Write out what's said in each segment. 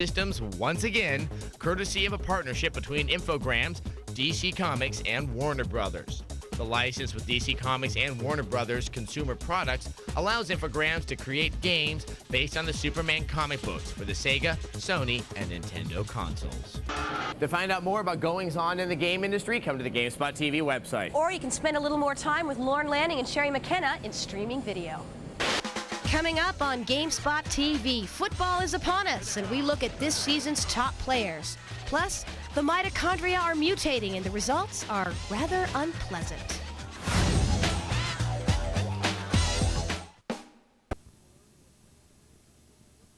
Systems once again, courtesy of a partnership between Infogrames, DC Comics, and Warner Brothers. The license with DC Comics and Warner Brothers consumer products allows Infogrames to create games based on the Superman comic books for the Sega, Sony, and Nintendo consoles. To find out more about goings-on in the game industry, come to the Gamespot TV website. Or you can spend a little more time with Lauren Lanning and Sherry McKenna in streaming video. Coming up on Gamespot TV, football is upon us, and we look at this season's top players. Plus, the mitochondria are mutating, and the results are rather unpleasant.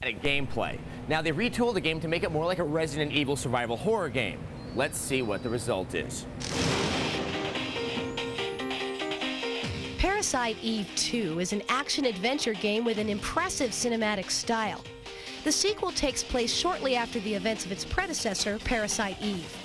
Gameplay. Now, they retooled the game to make it more like a Resident Evil survival horror game. Let's see what the result is. Parasite Eve 2 is an action-adventure game with an impressive cinematic style. The sequel takes place shortly after the events of its predecessor, Parasite Eve.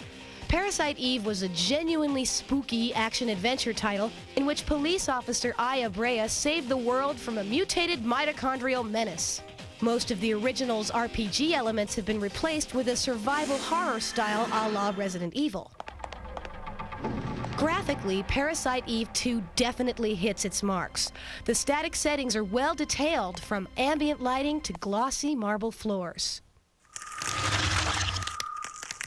Parasite Eve was a genuinely spooky action-adventure title in which police officer Aya Brea saved the world from a mutated mitochondrial menace. Most of the original's RPG elements have been replaced with a survival horror style a la Resident Evil. Graphically, Parasite Eve 2 definitely hits its marks. The static settings are well detailed, from ambient lighting to glossy marble floors.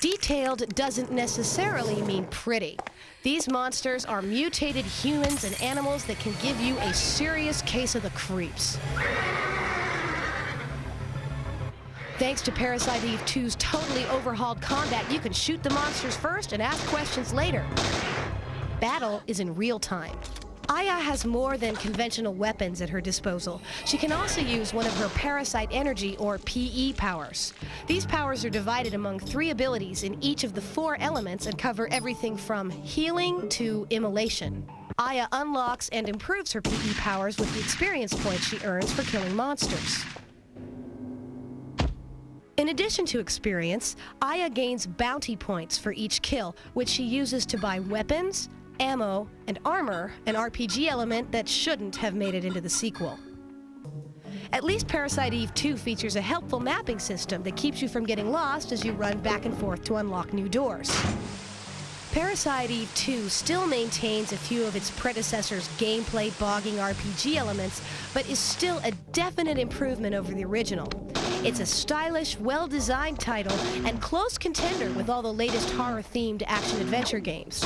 Detailed doesn't necessarily mean pretty. These monsters are mutated humans and animals that can give you a serious case of the creeps. Thanks to Parasite Eve 2's totally overhauled combat, you can shoot the monsters first and ask questions later. Battle is in real time. Aya has more than conventional weapons at her disposal. She can also use one of her parasite energy, or PE, powers. These powers are divided among 3 abilities in each of the 4 elements and cover everything from healing to immolation. Aya unlocks and improves her PE powers with the experience points she earns for killing monsters. In addition to experience, Aya gains bounty points for each kill, which she uses to buy weapons, ammo, and armor, an RPG element that shouldn't have made it into the sequel. At least Parasite Eve 2 features a helpful mapping system that keeps you from getting lost as you run back and forth to unlock new doors. Parasite Eve 2 still maintains a few of its predecessor's gameplay bogging RPG elements, but is still a definite improvement over the original. It's a stylish, well-designed title and close contender with all the latest horror-themed action-adventure games.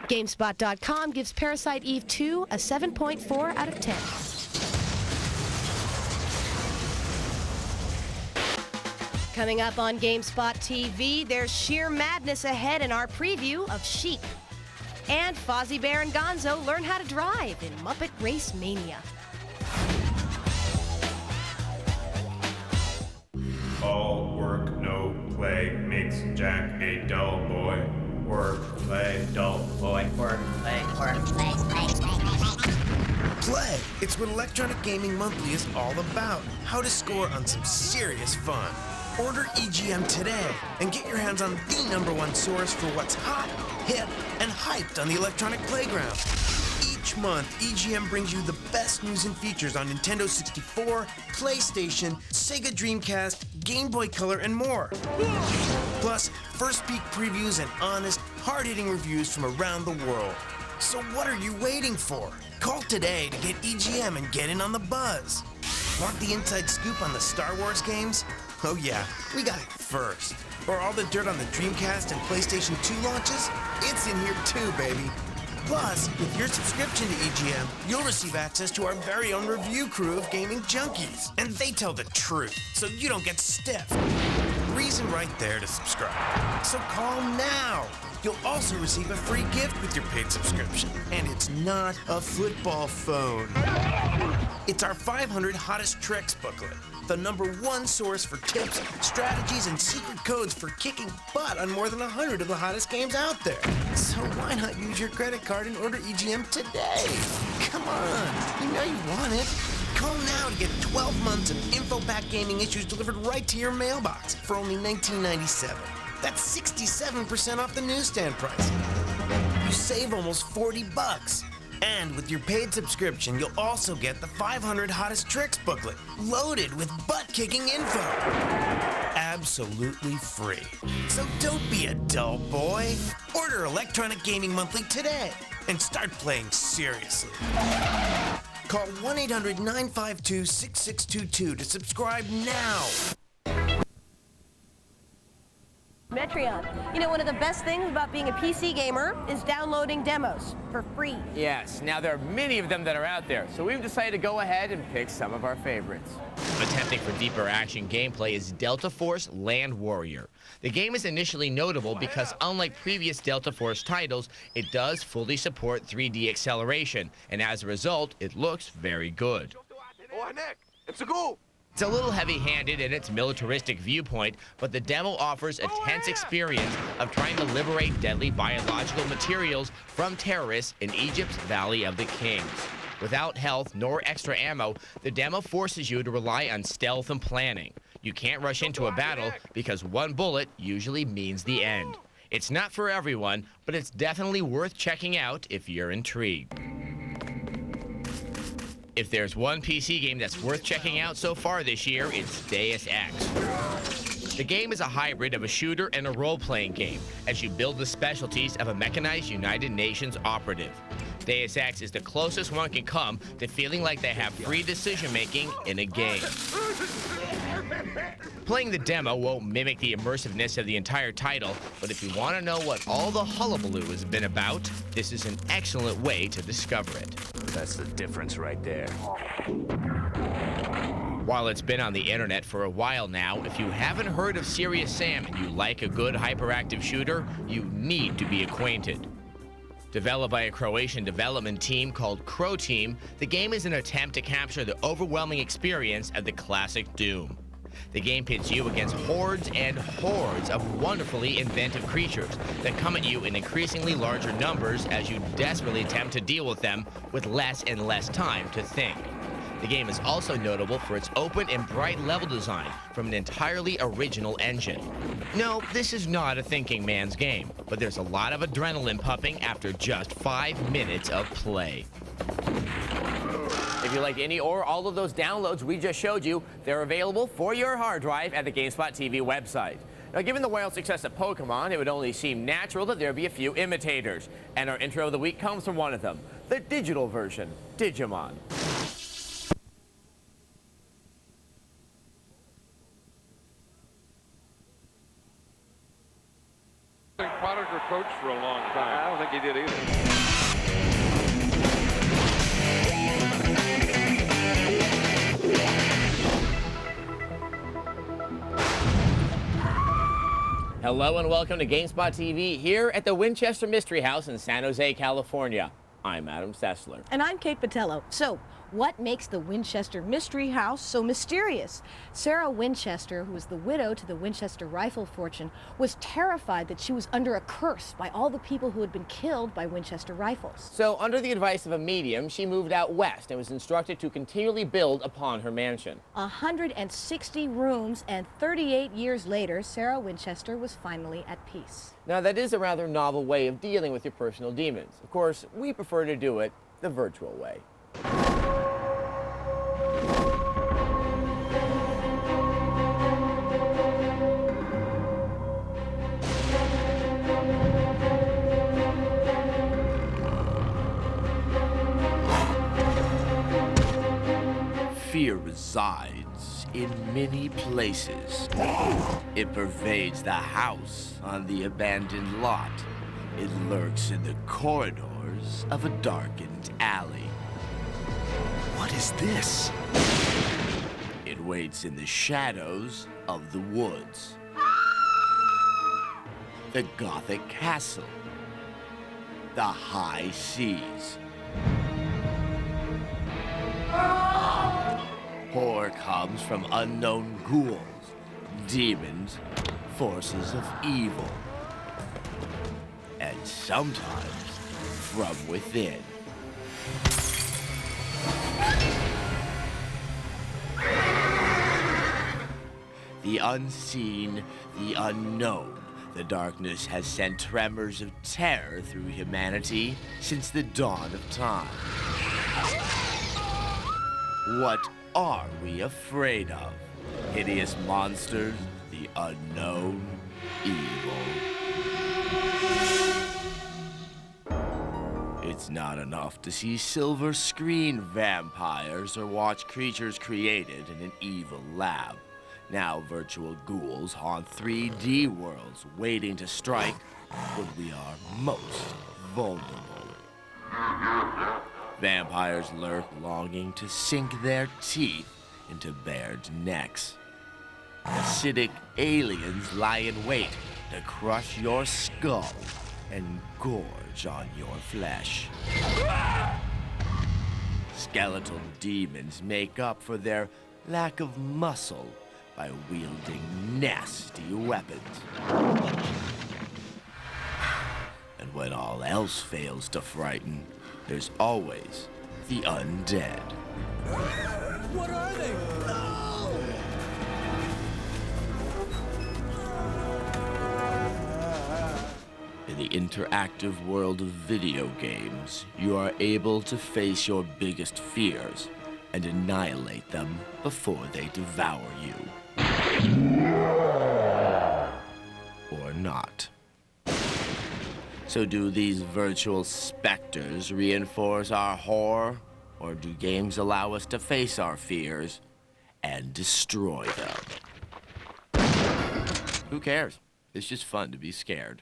Gamespot.com gives Parasite Eve 2 a 7.4 out of 10. Coming up on Gamespot TV, there's sheer madness ahead in our preview of Sheep. And Fozzie Bear and Gonzo learn how to drive in Muppet Race Mania. All work, no play makes Jack a dull boy. Work, play, dull boy. Work, play, work, play, play, play. Play! It's what Electronic Gaming Monthly is all about. How to score on some serious fun. Order EGM today and get your hands on the #1 source for what's hot, hip, and hyped on the electronic playground. Each month, EGM brings you the best news and features on Nintendo 64, PlayStation, Sega Dreamcast, Game Boy Color, and more. Plus, first peek previews and honest, hard-hitting reviews from around the world. So what are you waiting for? Call today to get EGM and get in on the buzz. Want the inside scoop on the Star Wars games? Oh yeah, we got it first. Or all the dirt on the Dreamcast and PlayStation 2 launches? It's in here too, baby. Plus, with your subscription to EGM, you'll receive access to our very own review crew of gaming junkies. And they tell the truth, so you don't get stiff. Reason right there to subscribe. So call now. You'll also receive a free gift with your paid subscription. And it's not a football phone. It's our 500 Hottest Tricks booklet. The #1 source for tips, strategies, and secret codes for kicking butt on more than 100 of the hottest games out there. So why not use your credit card and order EGM today? Come on, you know you want it. Call now to get 12 months of info-packed gaming issues delivered right to your mailbox for only $19.97. That's 67% off the newsstand price. You save almost $40. And with your paid subscription, you'll also get the 500 Hottest Tricks booklet, loaded with butt-kicking info. absolutely free. So don't be a dull boy. Order Electronic Gaming Monthly today and start playing seriously. Call 1-800-952-6622 to subscribe now. Metreon. You know, one of the best things about being a PC gamer is downloading demos for free. Yes, now there are many of them that are out there, so we've decided to go ahead and pick some of our favorites. Attempting for deeper action gameplay is Delta Force Land Warrior. The game is initially notable because unlike previous Delta Force titles, it does fully support 3D acceleration, and as a result, it looks very good. It's a little heavy-handed in its militaristic viewpoint, but the demo offers a tense experience of trying to liberate deadly biological materials from terrorists in Egypt's Valley of the Kings. Without health nor extra ammo, the demo forces you to rely on stealth and planning. You can't rush into a battle because one bullet usually means the end. It's not for everyone, but it's definitely worth checking out if you're intrigued. If there's one PC game that's worth checking out so far this year, it's Deus Ex. The game is a hybrid of a shooter and a role-playing game, as you build the specialties of a mechanized United Nations operative. Deus Ex is the closest one can come to feeling like they have free decision-making in a game. Playing the demo won't mimic the immersiveness of the entire title, but if you want to know what all the hullabaloo has been about, this is an excellent way to discover it. That's the difference right there. While it's been on the internet for a while now, if you haven't heard of Serious Sam and you like a good hyperactive shooter, you need to be acquainted. Developed by a Croatian development team called Crow Team, the game is an attempt to capture the overwhelming experience of the classic Doom. The game pits you against hordes and hordes of wonderfully inventive creatures that come at you in increasingly larger numbers as you desperately attempt to deal with them with less and less time to think. The game is also notable for its open and bright level design from an entirely original engine. No, this is not a thinking man's game, but there's a lot of adrenaline pumping after just 5 minutes of play. If you like any or all of those downloads we just showed you, they're available for your hard drive at the Gamespot TV website. Now, given the wild success of Pokemon, it would only seem natural that there be a few imitators. And our intro of the week comes from one of them, the digital version, Digimon. Prodigal coach for a long time. I don't think he did either. Hello and welcome to Gamespot TV here at the Winchester Mystery House in San Jose, California. I'm Adam Sesslor. And I'm Kate Botello. So, what makes the Winchester Mystery House so mysterious? Sarah Winchester, who was the widow to the Winchester rifle fortune, was terrified that she was under a curse by all the people who had been killed by Winchester rifles. So, under the advice of a medium, she moved out west and was instructed to continually build upon her mansion. 160 rooms, and 38 years later, Sarah Winchester was finally at peace. Now, that is a rather novel way of dealing with your personal demons. Of course, we prefer to do it the virtual way. Fear resides in many places. It pervades the house on the abandoned lot. It lurks in the corridors of a darkened alley. What is this? It waits in the shadows of the woods. The Gothic castle. The high seas. Horror comes from unknown ghouls, demons, forces of evil, and sometimes from within. The unseen, the unknown. The darkness has sent tremors of terror through humanity since the dawn of time. What are we afraid of? Hideous monsters, the the unknown evil. It's not enough to see silver screen vampires or watch creatures created in an evil lab. Now virtual ghouls haunt 3D worlds, waiting to strike when we are most vulnerable. Vampires lurk, longing to sink their teeth into bared necks. Acidic aliens lie in wait to crush your skull and gorge on your flesh. Skeletal demons make up for their lack of muscle by wielding nasty weapons. And when all else fails to frighten, there's always the undead. What are they? No! In the interactive world of video games, you are able to face your biggest fears and annihilate them before they devour you. Or not. So do these virtual specters reinforce our horror, or do games allow us to face our fears and destroy them? Who cares? It's just fun to be scared.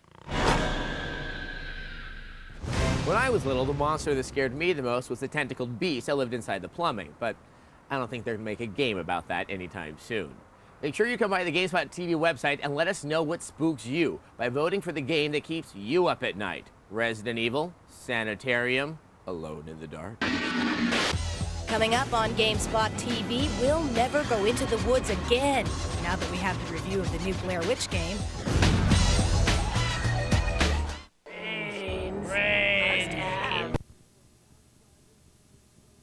When I was little, the monster that scared me the most was the tentacled beast that lived inside the plumbing, but I don't think they're going to make a game about that anytime soon. Make sure you come by the Gamespot TV website and let us know what spooks you by voting for the game that keeps you up at night. Resident Evil, Sanitarium, Alone in the Dark. Coming up on Gamespot TV, we'll never go into the woods again. Now that we have the review of the new Blair Witch game.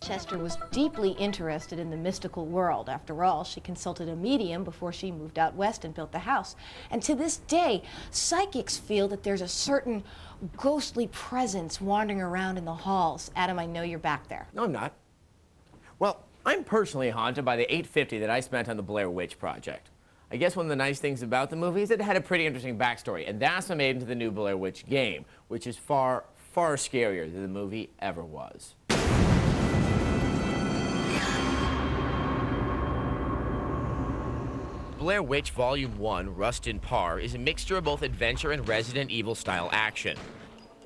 Chester was deeply interested in the mystical world. After all, she consulted a medium before she moved out west and built the house. And to this day, psychics feel that there's a certain ghostly presence wandering around in the halls. Adam, I know you're back there. No, I'm not. Well, I'm personally haunted by the $850 that I spent on the Blair Witch Project. I guess one of the nice things about the movie is that it had a pretty interesting backstory, and that's what made into the new Blair Witch game, which is far, far scarier than the movie ever was. Blair Witch Volume 1, Rust in Par, is a mixture of both adventure and Resident Evil style action.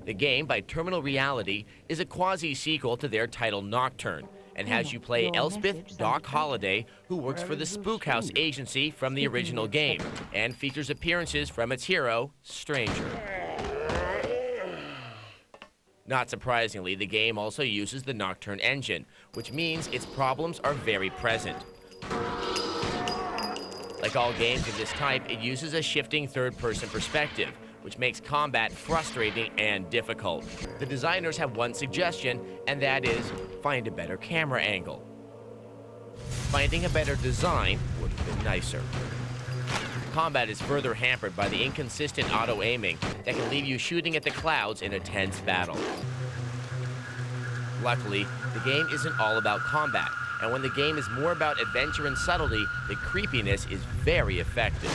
The game, by Terminal Reality, is a quasi-sequel to their title Nocturne, and has you play Elspeth Doc Holliday, who works for the Spook House agency from the original game, and features appearances from its hero, Stranger. Not surprisingly, the game also uses the Nocturne engine, which means its problems are very present. Like all games of this type, it uses a shifting third-person perspective, which makes combat frustrating and difficult. The designers have one suggestion, and that is, find a better camera angle. Finding a better design would have been nicer. Combat is further hampered by the inconsistent auto-aiming that can leave you shooting at the clouds in a tense battle. Luckily, the game isn't all about combat, and when the game is more about adventure and subtlety, the creepiness is very effective.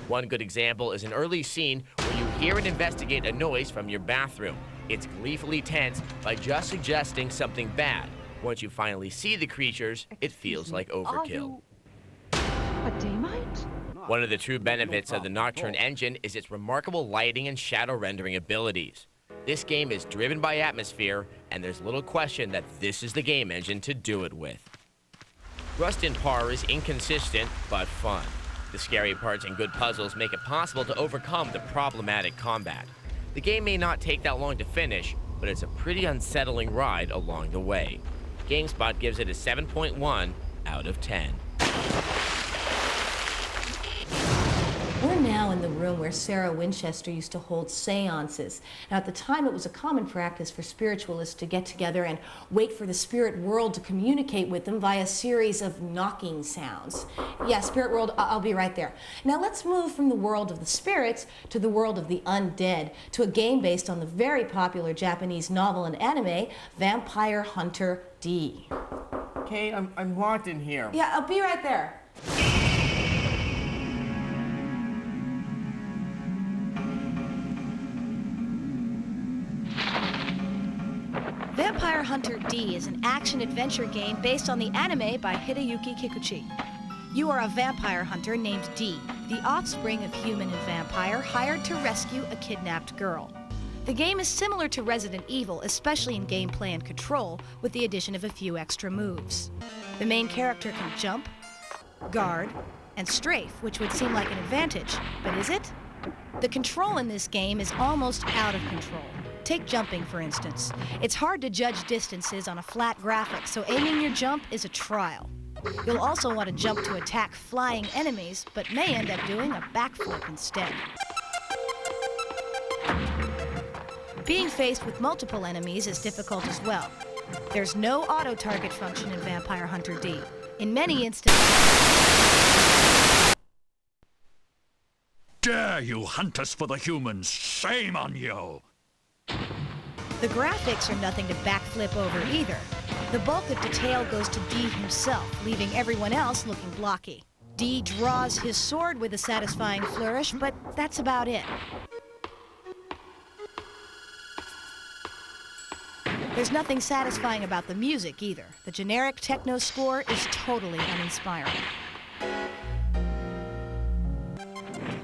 One good example is an early scene where you hear and investigate a noise from your bathroom. It's gleefully tense by just suggesting something bad. Once you finally see the creatures, it feels like overkill. A Damite? One of the true benefits of the Nocturne engine is its remarkable lighting and shadow rendering abilities. This game is driven by atmosphere, and there's little question that this is the game engine to do it with. Rust in Par is inconsistent, but fun. The scary parts and good puzzles make it possible to overcome the problematic combat. The game may not take that long to finish, but it's a pretty unsettling ride along the way. GameSpot gives it a 7.1 out of 10. We're now in the room where Sarah Winchester used to hold seances. Now, at the time, it was a common practice for spiritualists to get together and wait for the spirit world to communicate with them via a series of knocking sounds. Yeah, spirit world, I'll be right there. Now, let's move from the world of the spirits to the world of the undead, to a game based on the very popular Japanese novel and anime, Vampire Hunter D. Okay, I'm locked in here. Yeah, I'll be right there. Vampire Hunter D is an action-adventure game based on the anime by Hideyuki Kikuchi. You are a vampire hunter named D, the offspring of human and vampire hired to rescue a kidnapped girl. The game is similar to Resident Evil, especially in gameplay and control, with the addition of a few extra moves. The main character can jump, guard, and strafe, which would seem like an advantage, but is it? The control in this game is almost out of control. Take jumping, for instance. It's hard to judge distances on a flat graphic, so aiming your jump is a trial. You'll also want to jump to attack flying enemies, but may end up doing a backflip instead. Being faced with multiple enemies is difficult as well. There's no auto-target function in Vampire Hunter D. In many instances... Dare you hunt us for the humans? Shame on you! The graphics are nothing to backflip over either. The bulk of detail goes to D himself, leaving everyone else looking blocky. D draws his sword with a satisfying flourish, but that's about it. There's nothing satisfying about the music either. The generic techno score is totally uninspiring.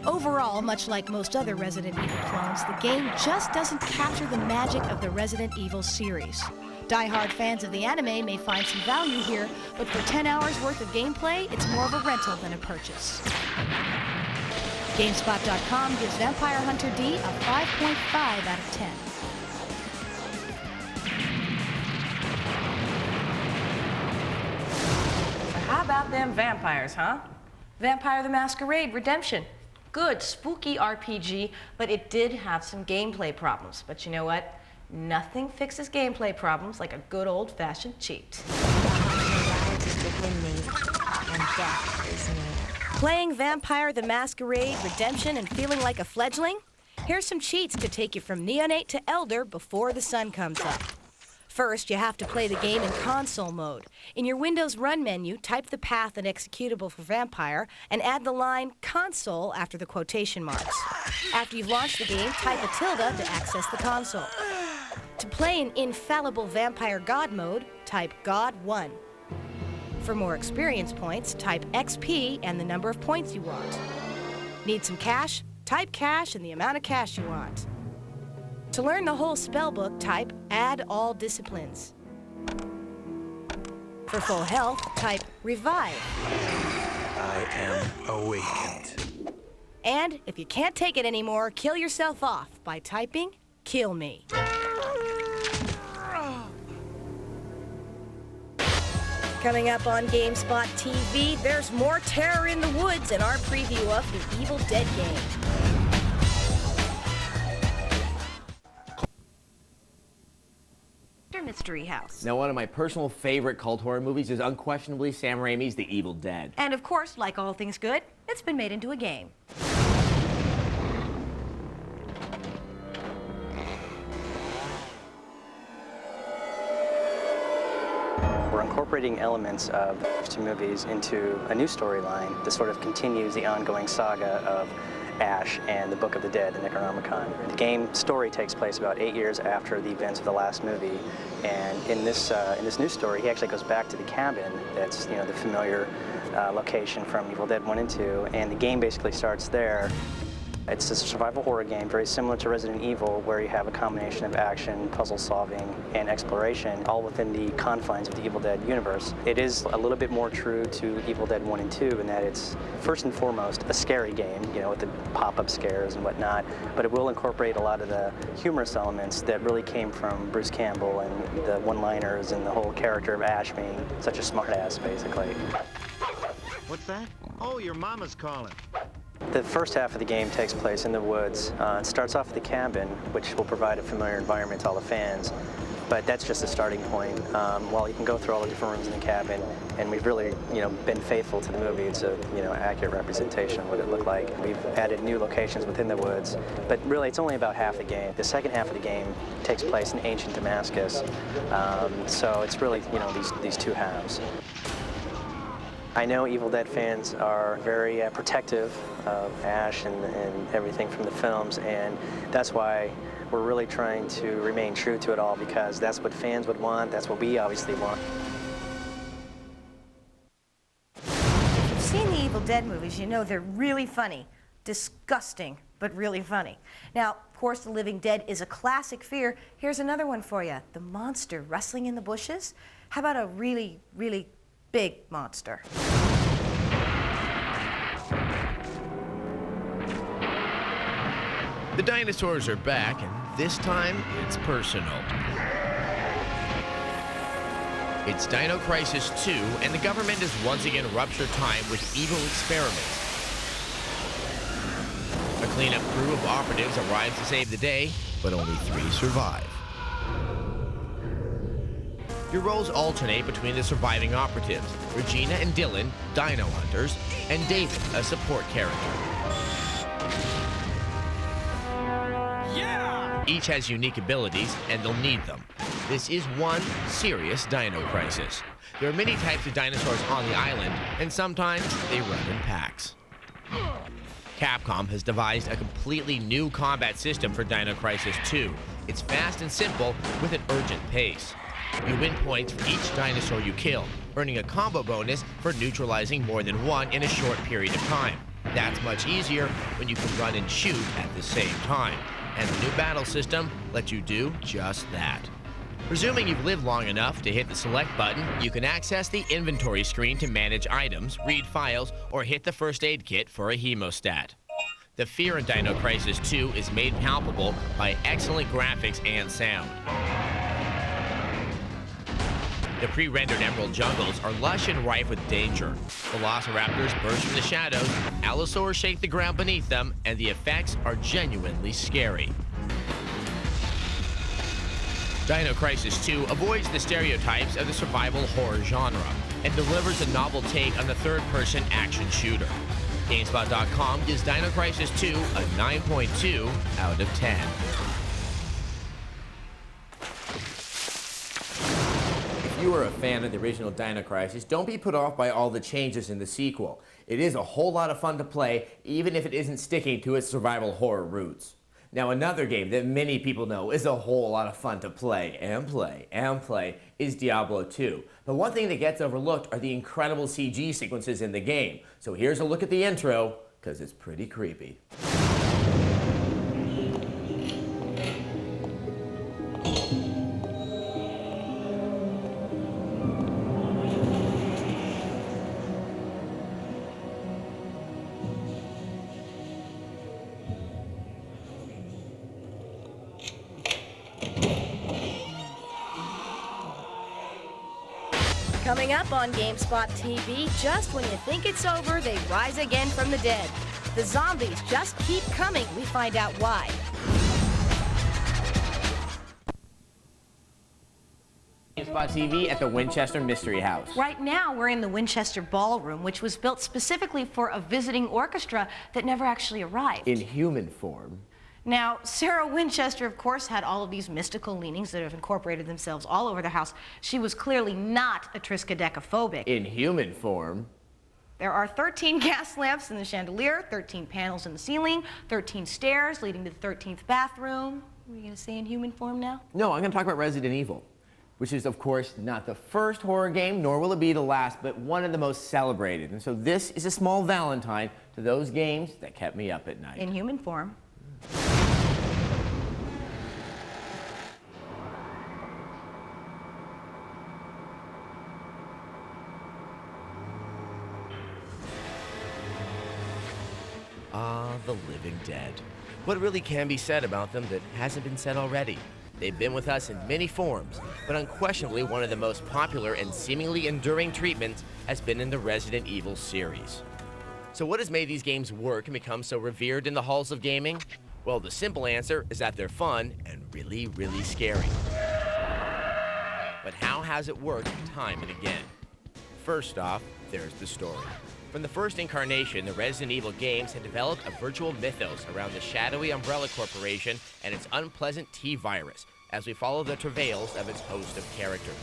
Overall, much like most other Resident Evil clones, the game just doesn't capture the magic of the Resident Evil series. Die-hard fans of the anime may find some value here, but for 10 hours worth of gameplay, it's more of a rental than a purchase. Gamespot.com gives Vampire Hunter D a 5.5 out of 10. So how about them vampires, huh? Vampire the Masquerade Redemption. Good, spooky RPG, but it did have some gameplay problems. But you know what? Nothing fixes gameplay problems like a good old-fashioned cheat. Playing Vampire the Masquerade Redemption and feeling like a fledgling? Here's some cheats to take you from neonate to elder before the sun comes up. First, you have to play the game in console mode. In your Windows Run menu, type the path and executable for Vampire and add the line console after the quotation marks. After you've launched the game, type a tilde to access the console. To play in infallible Vampire God mode, type God 1. For more experience points, type XP and the number of points you want. Need some cash? Type cash and the amount of cash you want. To learn the whole spellbook, type Add All Disciplines. For full health, type Revive. I am awakened. And if you can't take it anymore, kill yourself off by typing Kill Me. Coming up on Gamespot TV, there's more terror in the woods in our preview of the Evil Dead game. Mystery House. Now, one of my personal favorite cult horror movies is unquestionably Sam Raimi's The Evil Dead. And of course, like all things good, it's been made into a game. We're incorporating elements of the first two movies into a new storyline that sort of continues the ongoing saga of Ash and the Book of the Dead, the Necronomicon. The game story takes place about 8 years after the events of the last movie, and in this new story, he actually goes back to the cabin that's, the familiar location from Evil Dead 1 and 2, and the game basically starts there. It's a survival horror game, very similar to Resident Evil, where you have a combination of action, puzzle solving, and exploration, all within the confines of the Evil Dead universe. It is a little bit more true to Evil Dead 1 and 2 in that it's first and foremost a scary game, with the pop-up scares and whatnot, but it will incorporate a lot of the humorous elements that really came from Bruce Campbell and the one-liners and the whole character of Ash being such a smartass, basically. What's that? Oh, your mama's calling. The first half of the game takes place in the woods. It starts off at the cabin, which will provide a familiar environment to all the fans, but that's just a starting point. While you can go through all the different rooms in the cabin, and we've really, been faithful to the movie. It's a, accurate representation of what it looked like. We've added new locations within the woods, but really it's only about half the game. The second half of the game takes place in ancient Damascus, so it's really, these two halves. I know Evil Dead fans are very protective of Ash and everything from the films, and that's why we're really trying to remain true to it all, because that's what fans would want, that's what we obviously want. If you've seen the Evil Dead movies, you know they're really funny. Disgusting, but really funny. Now, of course, the living dead is a classic fear. Here's another one for you. The monster rustling in the bushes. How about a really, really big monster? The dinosaurs are back, and this time it's personal. It's Dino Crisis 2, and the government has once again ruptured time with evil experiments. A cleanup crew of operatives arrives to save the day, but only 3 survive. Your roles alternate between the surviving operatives, Regina and Dylan, dino hunters, and David, a support character. Yeah! Each has unique abilities, and they'll need them. This is one serious dino crisis. There are many types of dinosaurs on the island, and sometimes they run in packs. Capcom has devised a completely new combat system for Dino Crisis 2. It's fast and simple with an urgent pace. You win points for each dinosaur you kill, earning a combo bonus for neutralizing more than one in a short period of time. That's much easier when you can run and shoot at the same time. And the new battle system lets you do just that. Presuming you've lived long enough to hit the select button, you can access the inventory screen to manage items, read files, or hit the first aid kit for a hemostat. The fear in Dino Crisis 2 is made palpable by excellent graphics and sound. The pre-rendered emerald jungles are lush and rife with danger. Velociraptors burst from the shadows, allosaurs shake the ground beneath them, and the effects are genuinely scary. Dino Crisis 2 avoids the stereotypes of the survival horror genre and delivers a novel take on the third-person action shooter. Gamespot.com gives Dino Crisis 2 a 9.2 out of 10. If you are a fan of the original Dino Crisis, don't be put off by all the changes in the sequel. It is a whole lot of fun to play, even if it isn't sticking to its survival horror roots. Now, another game that many people know is a whole lot of fun to play is Diablo 2. But one thing that gets overlooked are the incredible CG sequences in the game. So here's a look at the intro, because it's pretty creepy. Coming up on Gamespot TV, just when you think it's over, they rise again from the dead. The zombies just keep coming. We find out why. Gamespot TV at the Winchester Mystery House. Right now, we're in the Winchester Ballroom, which was built specifically for a visiting orchestra that never actually arrived. In human form. Now, Sarah Winchester, of course, had all of these mystical leanings that have incorporated themselves all over the house. She was clearly not a triskaidekaphobic. In human form. There are 13 gas lamps in the chandelier, 13 panels in the ceiling, 13 stairs leading to the 13th bathroom. Are you going to say in human form now? No, I'm going to talk about Resident Evil, which is, of course, not the first horror game, nor will it be the last, but one of the most celebrated. And so this is a small Valentine to those games that kept me up at night. In human form. Ah, the living dead. What really can be said about them that hasn't been said already? They've been with us in many forms, but unquestionably one of the most popular and seemingly enduring treatments has been in the Resident Evil series. So what has made these games work and become so revered in the halls of gaming? Well, the simple answer is that they're fun and really, really scary. But how has it worked time and again? First off, there's the story. From the first incarnation, the Resident Evil games had developed a virtual mythos around the shadowy Umbrella Corporation and its unpleasant T-virus, as we follow the travails of its host of characters.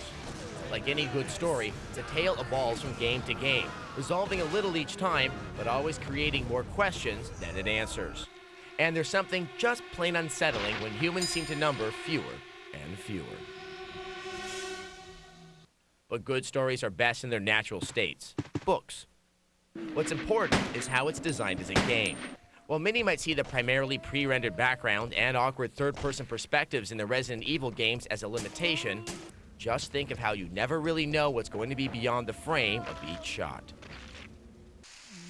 Like any good story, the tale evolves from game to game, resolving a little each time, but always creating more questions than it answers. And there's something just plain unsettling when humans seem to number fewer and fewer. But good stories are best in their natural states, books. What's important is how it's designed as a game. While many might see the primarily pre-rendered background and awkward third-person perspectives in the Resident Evil games as a limitation, just think of how you never really know what's going to be beyond the frame of each shot.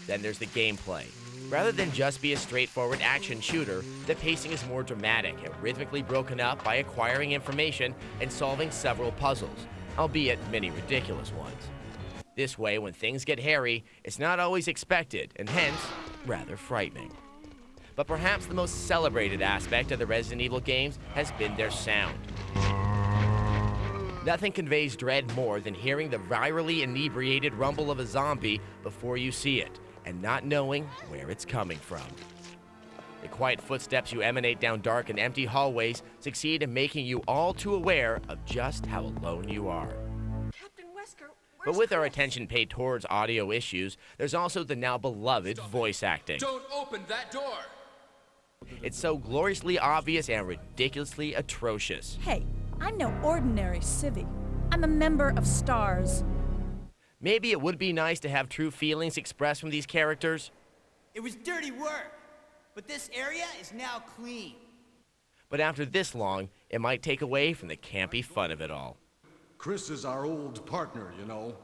Then there's the gameplay. Rather than just be a straightforward action shooter, the pacing is more dramatic and rhythmically broken up by acquiring information and solving several puzzles, albeit many ridiculous ones. This way, when things get hairy, it's not always expected, and hence, rather frightening. But perhaps the most celebrated aspect of the Resident Evil games has been their sound. Nothing conveys dread more than hearing the virally inebriated rumble of a zombie before you see it, and not knowing where it's coming from. The quiet footsteps you emanate down dark and empty hallways succeed in making you all too aware of just how alone you are. But with our attention paid towards audio issues, there's also the now beloved voice acting. Don't open that door! It's so gloriously obvious and ridiculously atrocious. Hey, I'm no ordinary civvy. I'm a member of STARS. Maybe it would be nice to have true feelings expressed from these characters. It was dirty work, but this area is now clean. But after this long, it might take away from the campy fun of it all. Chris is our old partner, you know.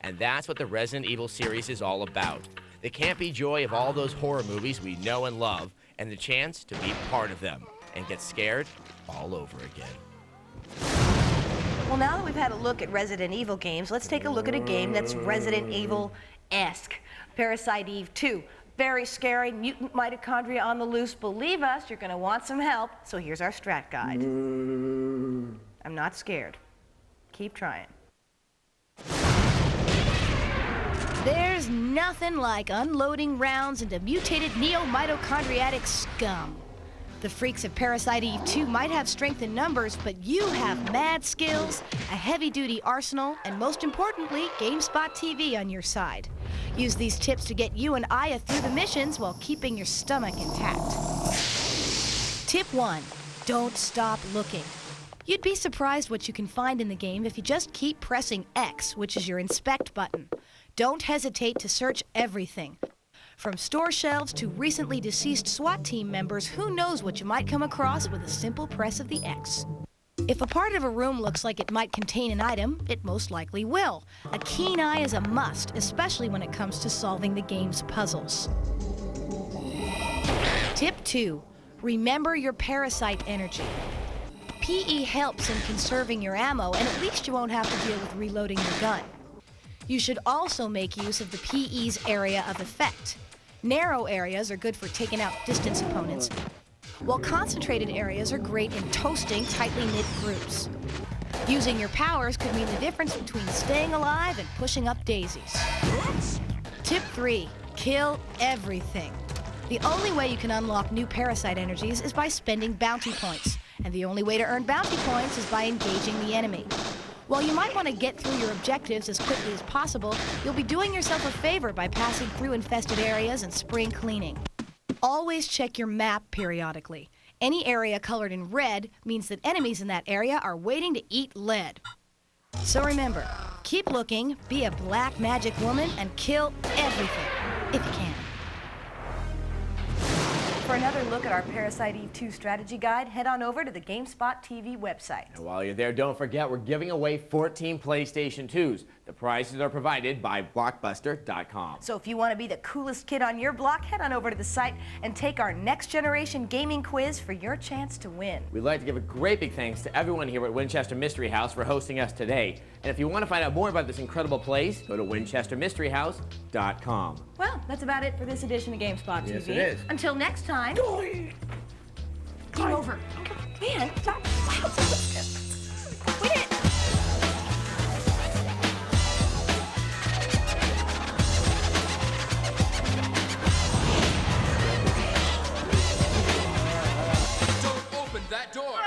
And that's what the Resident Evil series is all about. The campy joy of all those horror movies we know and love, and the chance to be part of them and get scared all over again. Well, now that we've had a look at Resident Evil games, let's take a look at a game that's Resident Evil-esque. Parasite Eve 2. Very scary, mutant mitochondria on the loose. Believe us, you're going to want some help, so here's our strat guide. I'm not scared. Keep trying. There's nothing like unloading rounds into mutated neo-mitochondriatic scum. The freaks of Parasite Eve 2 might have strength in numbers, but you have mad skills, a heavy-duty arsenal, and most importantly, Gamespot TV on your side. Use these tips to get you and Aya through the missions while keeping your stomach intact. Tip 1. Don't stop looking. You'd be surprised what you can find in the game if you just keep pressing X, which is your inspect button. Don't hesitate to search everything. From store shelves to recently deceased SWAT team members, who knows what you might come across with a simple press of the X. If a part of a room looks like it might contain an item, it most likely will. A keen eye is a must, especially when it comes to solving the game's puzzles. Tip 2. Remember your parasite energy. PE helps in conserving your ammo, and at least you won't have to deal with reloading your gun. You should also make use of the PE's area of effect. Narrow areas are good for taking out distance opponents, while concentrated areas are great in toasting tightly knit groups. Using your powers could mean the difference between staying alive and pushing up daisies. Tip 3. Kill everything. The only way you can unlock new parasite energies is by spending bounty points, and the only way to earn bounty points is by engaging the enemy. While you might want to get through your objectives as quickly as possible, you'll be doing yourself a favor by passing through infested areas and spring cleaning. Always check your map periodically. Any area colored in red means that enemies in that area are waiting to eat lead. So remember, keep looking, be a black magic woman, and kill everything, if you can. For another look at our Parasite Eve 2 strategy guide, head on over to the Gamespot TV website. And while you're there, don't forget we're giving away 14 PlayStation 2s. The prizes are provided by Blockbuster.com. So if you want to be the coolest kid on your block, head on over to the site and take our next generation gaming quiz for your chance to win. We'd like to give a great big thanks to everyone here at Winchester Mystery House for hosting us today. And if you want to find out more about this incredible place, go to WinchesterMysteryHouse.com. Well, that's about it for this edition of Gamespot TV. Yes, it is. Until next time. Game over. Man, stop. Quit it. Don't open that door!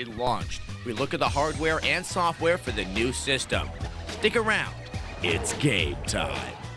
been launched. We look at the hardware and software for the new system. Stick around. It's game time.